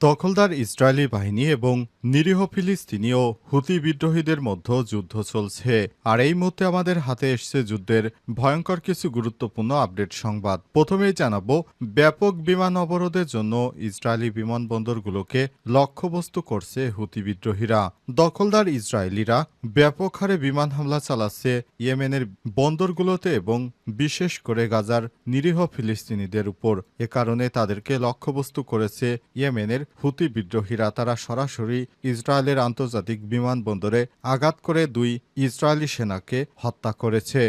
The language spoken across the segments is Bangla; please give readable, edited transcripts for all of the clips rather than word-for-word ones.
দখলদার ইসরায়েলি বাহিনী এবং নিরীহ ফিলিস্তিনি ও হুতি বিদ্রোহীদের মধ্যে যুদ্ধ চলছে। আর এই মুহূর্তে আমাদের হাতে এসছে যুদ্ধের ভয়ঙ্কর কিছু গুরুত্বপূর্ণ আপডেট সংবাদ। প্রথমেই জানাবো, ব্যাপক বিমান অবরোধের জন্য ইসরায়েলি বিমানবন্দরগুলোকে লক্ষ্যবস্তু করছে হুতি বিদ্রোহীরা। দখলদার ইসরায়েলিরা ব্যাপক হারে বিমান হামলা চালাচ্ছে ইয়েমেনের বন্দরগুলোতে এবং বিশেষ করে গাজার নিরীহ ফিলিস্তিনিদের উপর। এ কারণে তাদেরকে লক্ষ্যবস্তু করেছে ইয়েমেনের হুতি বিদ্রোহীরা। তারা সরাসরি ইসরায়েলের আন্তর্জাতিক বিমানবন্দরে আঘাত করে 2 ইসরায়েলি সেনাকে হত্যা করেছে।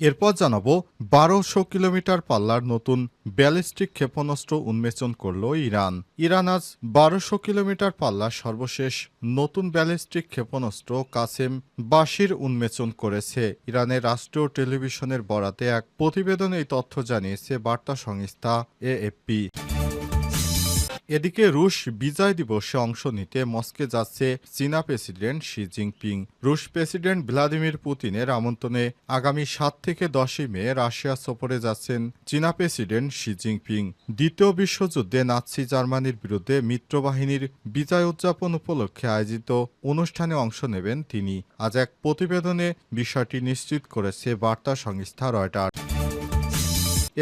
এরপর জানাবো, 1200 কিলোমিটার পাল্লার নতুন ব্যালিস্টিক ক্ষেপণাস্ত্র উন্মোচন করল ইরান। ইরান আজ 1200 কিলোমিটার পাল্লার সর্বশেষ নতুন ব্যালিস্টিক ক্ষেপণাস্ত্র কাসেম বাশির উন্মোচন করেছে। ইরানের রাষ্ট্রীয় টেলিভিশনের বরাতে এক প্রতিবেদনে এই তথ্য জানিয়েছে বার্তা সংস্থা এএফপি। এদিকে রুশ বিজয় দিবসে অংশ নিতে মস্কো যাচ্ছে চীনা প্রেসিডেন্ট শি জিনপিং। রুশ প্রেসিডেন্ট ভ্লাদিমির পুতিনের আমন্ত্রণে আগামী 7 থেকে 10 মে রাশিয়া সফরে যাচ্ছেন চীনা প্রেসিডেন্ট শি জিনপিং। দ্বিতীয় বিশ্বযুদ্ধে নাৎসি জার্মানির বিরুদ্ধে মিত্রবাহিনীর বিজয় উদযাপন উপলক্ষে আয়োজিত অনুষ্ঠানে অংশ নেবেন তিনি। আজ এক প্রতিবেদনে বিষয়টি নিশ্চিত করেছে বার্তা সংস্থা রয়টার্স।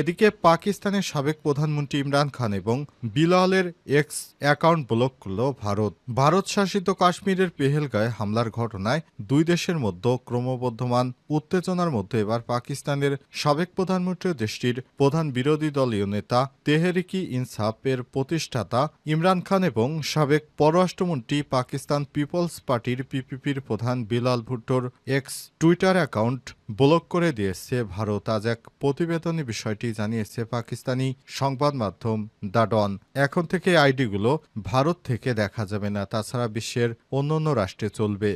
এদিকে পাকিস্তানের সাবেক প্রধানমন্ত্রী ইমরান খান এবং বিলালের এক্স অ্যাকাউন্ট ব্লক করল ভারত। ভারত শাসিত কাশ্মীরের পেহেলগাঁয়ে হামলার ঘটনায় দুই দেশের মধ্যে ক্রমবর্ধমান উত্তেজনার মধ্যে এবার পাকিস্তানের সাবেক প্রধানমন্ত্রী দেশটির প্রধান বিরোধী দলীয় নেতা তেহরিকি ইনসাফের প্রতিষ্ঠাতা ইমরান খান এবং সাবেক পররাষ্ট্রমন্ত্রী পাকিস্তান পিপলস পার্টির পিপিপির প্রধান বিলাল ভুট্টোর এক্স টুইটার অ্যাকাউন্ট ব্লক করে দিয়েছে ভারত। আজ এক প্রতিবেদনে বিষয়টি জানিয়েছে পাকিস্তানি সংবাদ মাধ্যম দ্য ডন। এখন থেকে আইডিগুলো ভারত থেকে দেখা যাবে না, তাছাড়া বিশ্বের অন্যান্য রাষ্ট্রে চলবে।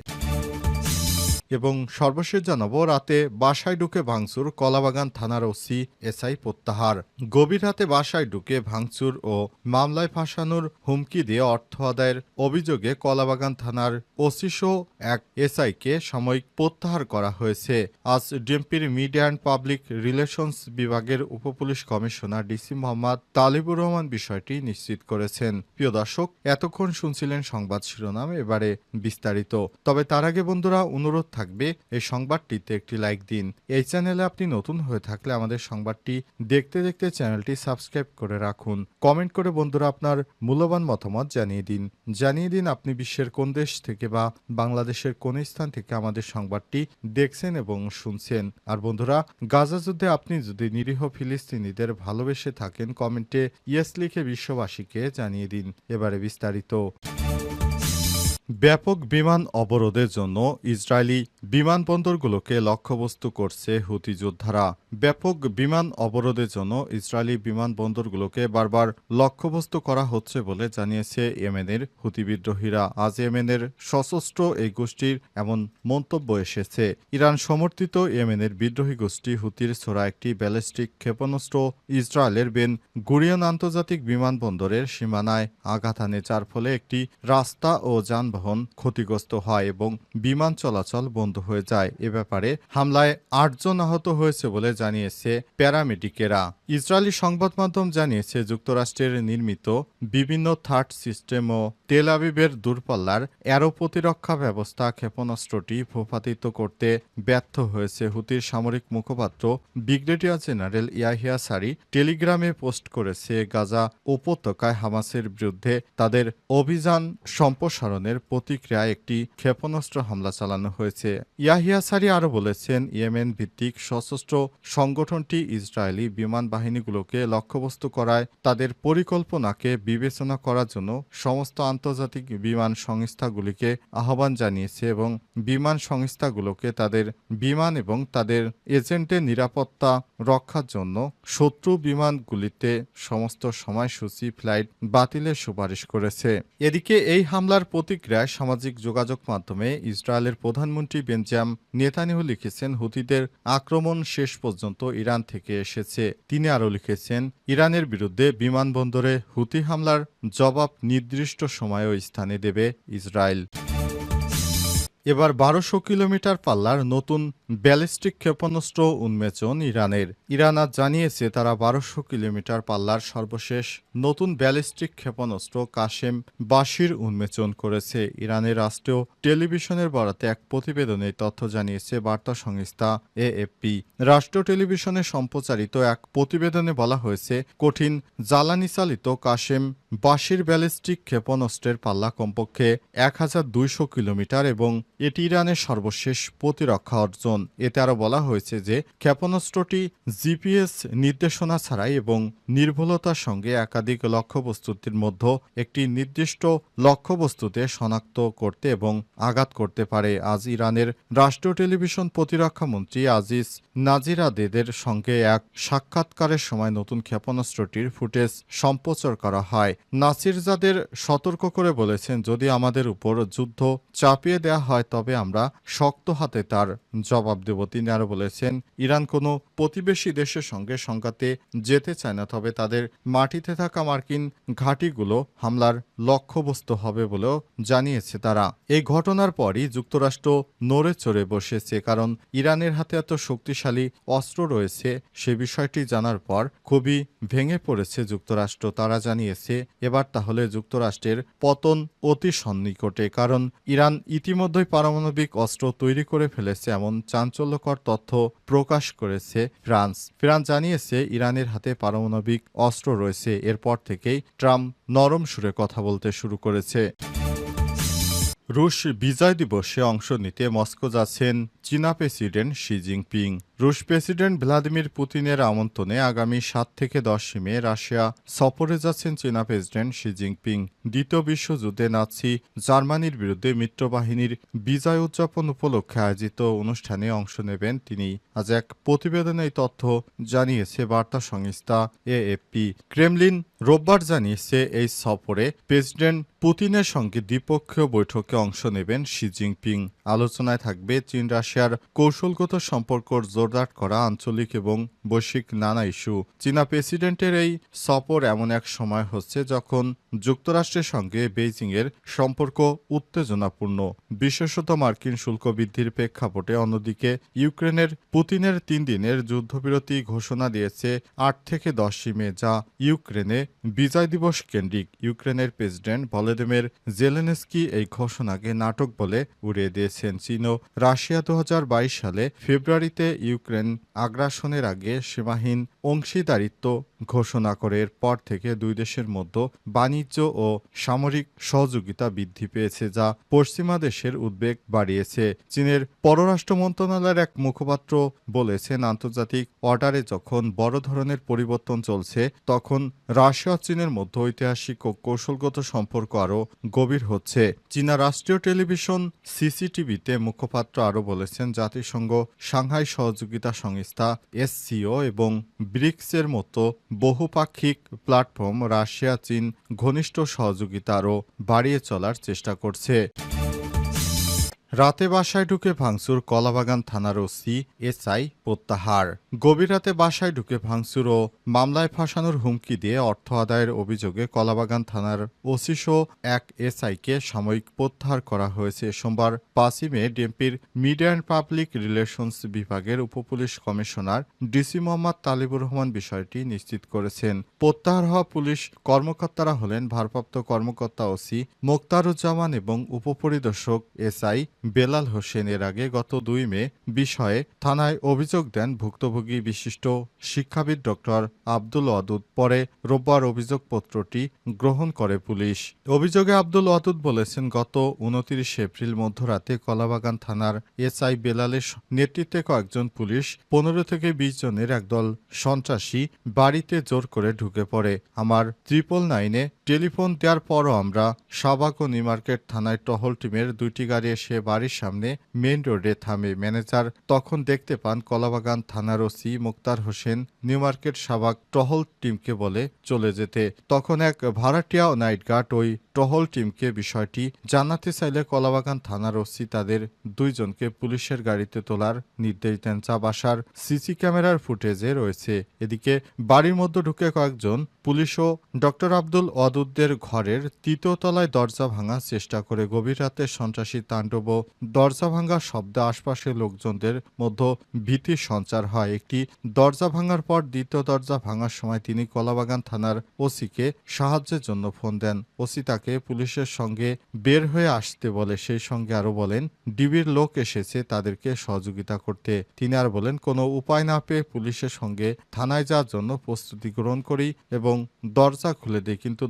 এবং সর্বশেষ জানাবো, রাতে বাসায় ঢুকে ভাঙচুর, কলাবাগান থানার ওসি এসআই প্রত্যাহার। গভীর রাতে বাসায় ঢুকে ভাঙচুর ও মামলায় ফাঁসানোর হুমকি দিয়ে অর্থ আদায়ের অভিযোগে কলাবাগান থানার ওসি সহ এক এসআইকে সাময়িক প্রত্যাহার করা হয়েছে। আজ ডিএমপির মিডিয়া অ্যান্ড পাবলিক রিলেশনস বিভাগের উপপুলিশ কমিশনার ডিসি মোহাম্মদ তালিবুর রহমান বিষয়টি নিশ্চিত করেছেন। প্রিয় দর্শক, এতক্ষণ শুনছিলেন সংবাদ শিরোনাম, এবারে বিস্তারিত। তবে তার আগে বন্ধুরা, অনুরোধ থাকবে এই সংবাদটিতে একটি লাইক দিন। এই চ্যানেলে আপনি নতুন হয়ে থাকলে আমাদের সংবাদটি দেখতে দেখতে চ্যানেলটি সাবস্ক্রাইব করে রাখুন। কমেন্ট করে বন্ধুরা আপনার মূল্যবান মতামত জানিয়ে দিন আপনি বিশ্বের কোন দেশ থেকে বা বাংলাদেশের কোন স্থান থেকে আমাদের সংবাদটি দেখছেন এবং শুনছেন। আর বন্ধুরা, গাজা যুদ্ধে আপনি যদি নিরীহ ফিলিস্তিনিদের ভালোবেসে থাকেন, কমেন্টে ইয়েস লিখে বিশ্ববাসীকে জানিয়ে দিন। এবারে বিস্তারিত। ব্যাপক বিমান অবরোধের জন্য ইসরায়েলি বিমানবন্দরগুলোকে লক্ষ্যবস্তু করছে হুতি যোদ্ধারা। ব্যাপক বিমান অবরোধের জন্য ইসরায়েলি বিমানবন্দরগুলোকে বারবার লক্ষ্যবস্তু করা হচ্ছে বলে জানিয়েছে ইয়েমেনের হুতি বিদ্রোহীরা। আজ ইয়েমেনের সশস্ত্র এই গোষ্ঠীর এমন মন্তব্য এসেছে। ইরান সমর্থিত ইয়েমেনের বিদ্রোহী গোষ্ঠী হুতির ছোড়া একটি ব্যালিস্টিক ক্ষেপণাস্ত্র ইসরায়েলের বেন গুরিয়ন আন্তর্জাতিক বিমানবন্দরের সীমানায় আঘাত হানে, যার ফলে একটি রাস্তা ও যানবাহন ক্ষতিগ্রস্ত হয় এবং বিমান চলাচল বন্ধ হয়ে যায়। এ ব্যাপারে হামলায় 8 জন আহত হয়েছে বলে জানিয়েছে প্যারামেডিকেরা। ইসরায়েলি সংবাদ মাধ্যম জানিয়েছে যুক্তরাষ্ট্রের নির্মিত বিভিন্ন থার্ড সিস্টেম ও তেল আবিবের দূরপাল্লার অ্যারো প্রতিরক্ষা ব্যবস্থা ক্ষেপণাস্ত্রটি ভূপাতিত করতে ব্যর্থ হয়েছে। হুতির সামরিক মুখপাত্র ব্রিগেডিয়ার জেনারেল ইয়াহিয়া সারি টেলিগ্রামে পোস্ট করেছে, গাজা উপত্যকায় হামাসের বিরুদ্ধে তাদের অভিযান সম্প্রসারণের প্রতিক্রিয়ায় একটি ক্ষেপণাস্ত্র হামলা চালানো হয়েছে। ইয়াহিয়া সারি আরও বলেছেন, ইয়েমেন ভিত্তিক সশস্ত্র সংগঠনটি ইসরায়েলি বিমান বাহিনীগুলোকে লক্ষ্যবস্তু করায় তাদের পরিকল্পনাকে বিবেচনা করার জন্য সমস্ত আন্তর্জাতিক বিমান সংস্থাগুলিকে আহ্বান জানিয়েছে এবং বিমান সংস্থাগুলোকে তাদের বিমান এবং তাদের এজেন্টের নিরাপত্তা রক্ষার জন্য শত্রু বিমানগুলিতে সমস্ত সময়সূচি ফ্লাইট বাতিলের সুপারিশ করেছে। এদিকে এই হামলার প্রতিক্রিয়ায় সামাজিক যোগাযোগ মাধ্যমে ইসরায়েলের প্রধানমন্ত্রী বেঞ্জামিন নেতানিয়াহু লিখেছেন, হুতিদের আক্রমণ শেষ পর্যন্ত ইরান থেকে এসেছে। তিনি আরও লিখেছেন, ইরানের বিরুদ্ধে বিমানবন্দরে হুতি হামলার জবাব নির্দিষ্ট সময় ও স্থানে দেবে ইসরায়েল। এবার ১২০০ কিলোমিটার পাল্লার নতুন ব্যালিস্টিক ক্ষেপণাস্ত্র উন্মোচন ইরানের। ইরান আজ জানিয়েছে তারা ১২০০ কিলোমিটার পাল্লার সর্বশেষ নতুন ব্যালিস্টিক ক্ষেপণাস্ত্র কাশেম বাশির উন্মোচন করেছে। ইরানের রাষ্ট্রীয় টেলিভিশনের বরাতে এক প্রতিবেদনে তথ্য জানিয়েছে বার্তা সংস্থা এএফপি। রাষ্ট্রীয় টেলিভিশনে সম্প্রচারিত এক প্রতিবেদনে বলা হয়েছে, কঠিন জ্বালানি চালিত কাশেম বাশির ব্যালিস্টিক ক্ষেপণাস্ত্রের পাল্লা কমপক্ষে ১,২০০ কিলোমিটার এবং এটি ইরানের সর্বশেষ প্রতিরক্ষা অর্জন। এতে আরও বলা হয়েছে যে ক্ষেপণাস্ত্রটি জিপিএস নির্দেশনা ছাড়াই এবং নির্ভুলতার সঙ্গে একাধিক লক্ষ্যবস্তুর মধ্যে একটি নির্দিষ্ট লক্ষ্যবস্তুতে শনাক্ত করতে এবং আঘাত করতে পারে। আজ ইরানের রাষ্ট্রীয় টেলিভিশন প্রতিরক্ষামন্ত্রী আজিজ নাজিরাদেদের সঙ্গে এক সাক্ষাৎকারের সময় নতুন ক্ষেপণাস্ত্রটির ফুটেজ সম্প্রচার করা হয়। নাসিরজাদের সতর্ক করে বলেছেন, যদি আমাদের উপর যুদ্ধ চাপিয়ে দেওয়া হয় তবে আমরা শক্ত হাতে তার জবাব দেব। তিনি আরও বলেছেন, ইরান কোনো প্রতিবেশী দেশের সঙ্গে সংঘাতে যেতে চায় না, তবে তাদের মাটিতে থাকা মার্কিন ঘাঁটিগুলো হামলার লক্ষ্যবস্তু হবে বলেও জানিয়েছে তারা। এই ঘটনার পরই যুক্তরাষ্ট্র নড়ে চড়ে বসেছে, কারণ ইরানের হাতে এত শক্তিশালী অস্ত্র রয়েছে সে বিষয়টি জানার পর খুবই ভেঙে পড়েছে যুক্তরাষ্ট্র। তারা জানিয়েছে এবার তাহলে যুক্তরাষ্ট্রের পতন অতি সন্নিকটে, কারণ ইরান ইতিমধ্যেই পারমাণবিক অস্ত্র তৈরি করে ফেলেছে এমন চাঞ্চল্যকর তথ্য প্রকাশ করেছে ফ্রান্স। ফ্রান্স জানিয়েছে ইরানের হাতে পারমাণবিক অস্ত্র রয়েছে। এরপর থেকেই ট্রাম্প নরম সুরে কথা বলতে শুরু করেছে। রুশ বিজয় দিবসে অংশ নিতে মস্কো যাচ্ছেন চীনা প্রেসিডেন্ট শি জিনপিং। রুশ প্রেসিডেন্ট ভ্লাদিমির পুতিনের আমন্ত্রণে আগামী ৭ থেকে ১০ মে রাশিয়া সফরে যাচ্ছেন চীনা প্রেসিডেন্ট শি জিনপিং। দ্বিতীয় বিশ্বযুদ্ধে নাৎসি জার্মানির বিরুদ্ধে মিত্রবাহিনীর বিজয় উদযাপন উপলক্ষে আয়োজিত অনুষ্ঠানে অংশ নেবেন তিনি। আজ এক প্রতিবেদনে এই তথ্য জানিয়েছে বার্তা সংস্থা এএফপি। ক্রেমলিন রোববার জানিয়েছে এই সফরে প্রেসিডেন্ট পুতিনের সঙ্গে দ্বিপক্ষীয় বৈঠকে অংশ নেবেন শি জিনপিং। আলোচনায় থাকবে চীন রাশিয়ার কৌশলগত সম্পর্ক জোরদার করা, আঞ্চলিক এবং বৈশ্বিক নানা ইস্যু। চীনা প্রেসিডেন্টের এই সফর এমন এক সময় হচ্ছে যখন যুক্তরাষ্ট্রের সঙ্গে বেইজিংয়ের সম্পর্ক উত্তেজনাপূর্ণ, বিশেষত মার্কিন শুল্ক বৃদ্ধির প্রেক্ষাপটে। অন্যদিকে ইউক্রেনের পুতিনের ৩ দিনের যুদ্ধবিরতি ঘোষণা দিয়েছে ৮ থেকে ১০ মে, যা ইউক্রেনে বিজয় দিবস কেন্দ্রিক। ইউক্রেনের প্রেসিডেন্ট ভলোদিমির জেলেনস্কি এই ঘোষণাকে নাটক বলে উড়িয়ে দিয়েছেন। চীন ও রাশিয়া ২০২২ সালে ফেব্রুয়ারিতে ইউক্রেন আগ্রাসনের আগে সীমাহীন অংশীদারিত্ব ঘোষণা করে। এরপর থেকে দুই দেশের মধ্যে বাণিজ্য ও সামরিক সহযোগিতা বৃদ্ধি পেয়েছে, যা পশ্চিমা দেশের উদ্বেগ বাড়িয়েছে। চীনের পররাষ্ট্র মন্ত্রণালয়ের এক মুখপাত্র বলেছেন, আন্তর্জাতিক অর্ডারে যখন বড় ধরনের পরিবর্তন চলছে তখন রাশিয়া ও চীনের মধ্যে ঐতিহাসিক ও কৌশলগত সম্পর্ক আরও গভীর হচ্ছে। চীনা রাষ্ট্রীয় টেলিভিশন সিসিটিভিতে মুখপাত্র আরও বলেছেন, জাতিসংঘ, সাংহাই সহযোগিতা সংস্থা এসসিও এবং ব্রিক্সের মতো বহুপাক্ষিক প্ল্যাটফর্ম রাশিয়া চীন ঘনিষ্ঠ সহযোগিতা আরও বাড়িয়ে চলার চেষ্টা করছে। রাতে বাসায় ঢুকে ভাঙচুর, কলাবাগান থানার ওসি এসআই প্রত্যাহার। গভীর রাতে বাসায় ঢুকে ভাঙচুর ও মামলায় ফাঁসানোর হুমকি দিয়ে অর্থ আদায়ের অভিযোগে কলাবাগান থানার ওসিসহ এক এসআইকে সাময়িক প্রত্যাহার করা হয়েছে। সোমবার ৫ই মে ডিএমপির মিডিয়া অ্যান্ড পাবলিক রিলেশনস বিভাগের উপপুলিশ কমিশনার ডিসি মোহাম্মদ তালিবুর রহমান বিষয়টি নিশ্চিত করেছেন। প্রত্যাহার হওয়া পুলিশ কর্মকর্তারা হলেন ভারপ্রাপ্ত কর্মকর্তা ওসি মোক্তারুজ্জামান এবং উপপরিদর্শক এসআই বেলাল হোসেন। এর আগে গত ২ মে বিষয়ে থানায় অভিযোগ দেন ভুক্তভোগী বিশিষ্ট শিক্ষাবিদ ডক্টর আব্দুল ওয়াদুদ। পরে রোববার অভিযোগপত্রটি গ্রহণ করে পুলিশ। অভিযোগে আব্দুল ওয়াদুদ বলেছেন, গত ২৯ এপ্রিল মধ্যরাতে কলাবাগান থানার এসআই বেলালের নেতৃত্বে কয়েকজন পুলিশ ১৫ থেকে ২০ জনের একদল সন্ত্রাসী বাড়িতে জোর করে ঢুকে পড়ে। আমার 999-এ টেলিফোন দেওয়ার পরও আমরা শাহবাগ ও নিউমার্কেট থানায় টহল টিমের ২টি গাড়ি এসে বাড়ির সামনে মেইন রোডে থামে। ম্যানেজার তখন দেখতে পান কলাবাগান থানার ওসি মোক্তার হোসেন নিউমার্কেট শাহবাগ টহল টিমকে বলে চলে যেতে। তখন এক ভাড়াটিয়া ও নাইট গার্ড ওই টহল টিমকে বিষয়টি জানাতে চাইলে কলাবাগান থানার ওসি তাদের ২ জনকে পুলিশের গাড়িতে তোলার নির্দেশ দেন, যা বাসার সিসি ক্যামেরার ফুটেজে রয়েছে। এদিকে বাড়ির মধ্যে ঢুকে কয়েকজন পুলিশ ও ডক্টর আব্দুল ওয়াদুদ মাদুদদের ঘরের তৃতীয় তলায় দরজা ভাঙার চেষ্টা করে। গভীর রাতে সন্ত্রাসী তাণ্ডব ও দরজা ভাঙার শব্দে আশপাশের লোকজনদের মধ্যে ভীতির সঞ্চার হয়। একটি দরজা ভাঙার পর দ্বিতীয় দরজা ভাঙার সময় তিনি কলাবাগান থানার ওসিকে সাহায্যের জন্য ফোন দেন। ওসি তাকে পুলিশের সঙ্গে বের হয়ে আসতে বলে। সেই সঙ্গে আরও বলেন, ডিবির লোক এসেছে তাদেরকে সহযোগিতা করতে। তিনি আর বলেন, কোনো উপায় না পেয়ে পুলিশের সঙ্গে থানায় যাওয়ার জন্য প্রস্তুতি গ্রহণ করি এবং দরজা খুলে দিই, কিন্তু